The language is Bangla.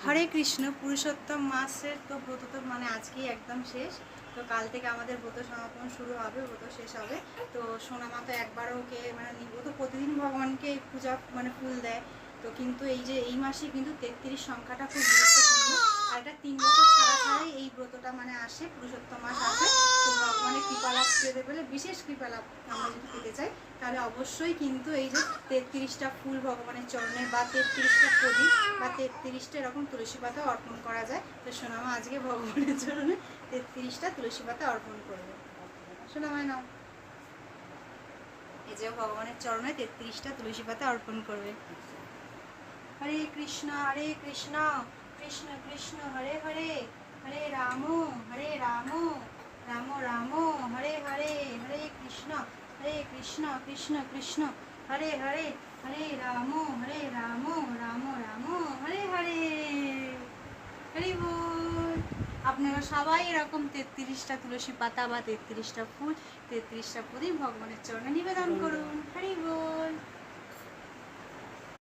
হরে কৃষ্ণ। পুরুষোত্তম মাসের তো ব্রত তো মানে আজকেই একদম শেষ। তো কাল থেকে আমাদের ব্রত সমাপন শুরু হবে, ব্রত শেষ হবে। তো সোনামা তো একবারও ওকে মানে ও তো প্রতিদিন ভগবানকে পূজা মানে ফুল দেয়। তো কিন্তু এই যে এই মাসে কিন্তু 33 সংখ্যাটা খুব গুরুত্বপূর্ণ। আর এটা 3 বছর ছাড়া ছাড়াই এই ব্রতটা মানে আসে, পুরুষোত্তম মাস আসে। তো ভগবানের কৃপালাভ পেতে পেলে, বিশেষ কৃপালাভ আমরা যদি পেতে চাই, তাহলে অবশ্যই কিন্তু এই যে 33টা ফুল ভগবানের চরণে বা 33টা প্রদীপ বা 33টা এরকম তুলসী পাতা অর্পণ করা যায়। তো সোনামা আজকে ভগবানের চরণে 33টা তুলসী পাতা অর্পণ করবে। সোনামায় নাও, এই যে ভগবানের চরণে 33টা তুলসী পাতা অর্পণ করবে। হরে কৃষ্ণ কৃষ্ণ কৃষ্ণ হরে হরে, হরে রাম রাম রাম হরে হরে, হরে কৃষ্ণ কৃষ্ণ কৃষ্ণ হরে হরে, হরে রাম রাম রাম হরে হরে। হরি বল। আপনারা সবাই এরকম 33টা তুলসী পাতা বা 33টা ফুল, 33টা প্রদীপ ভগবানের চরণে নিবেদন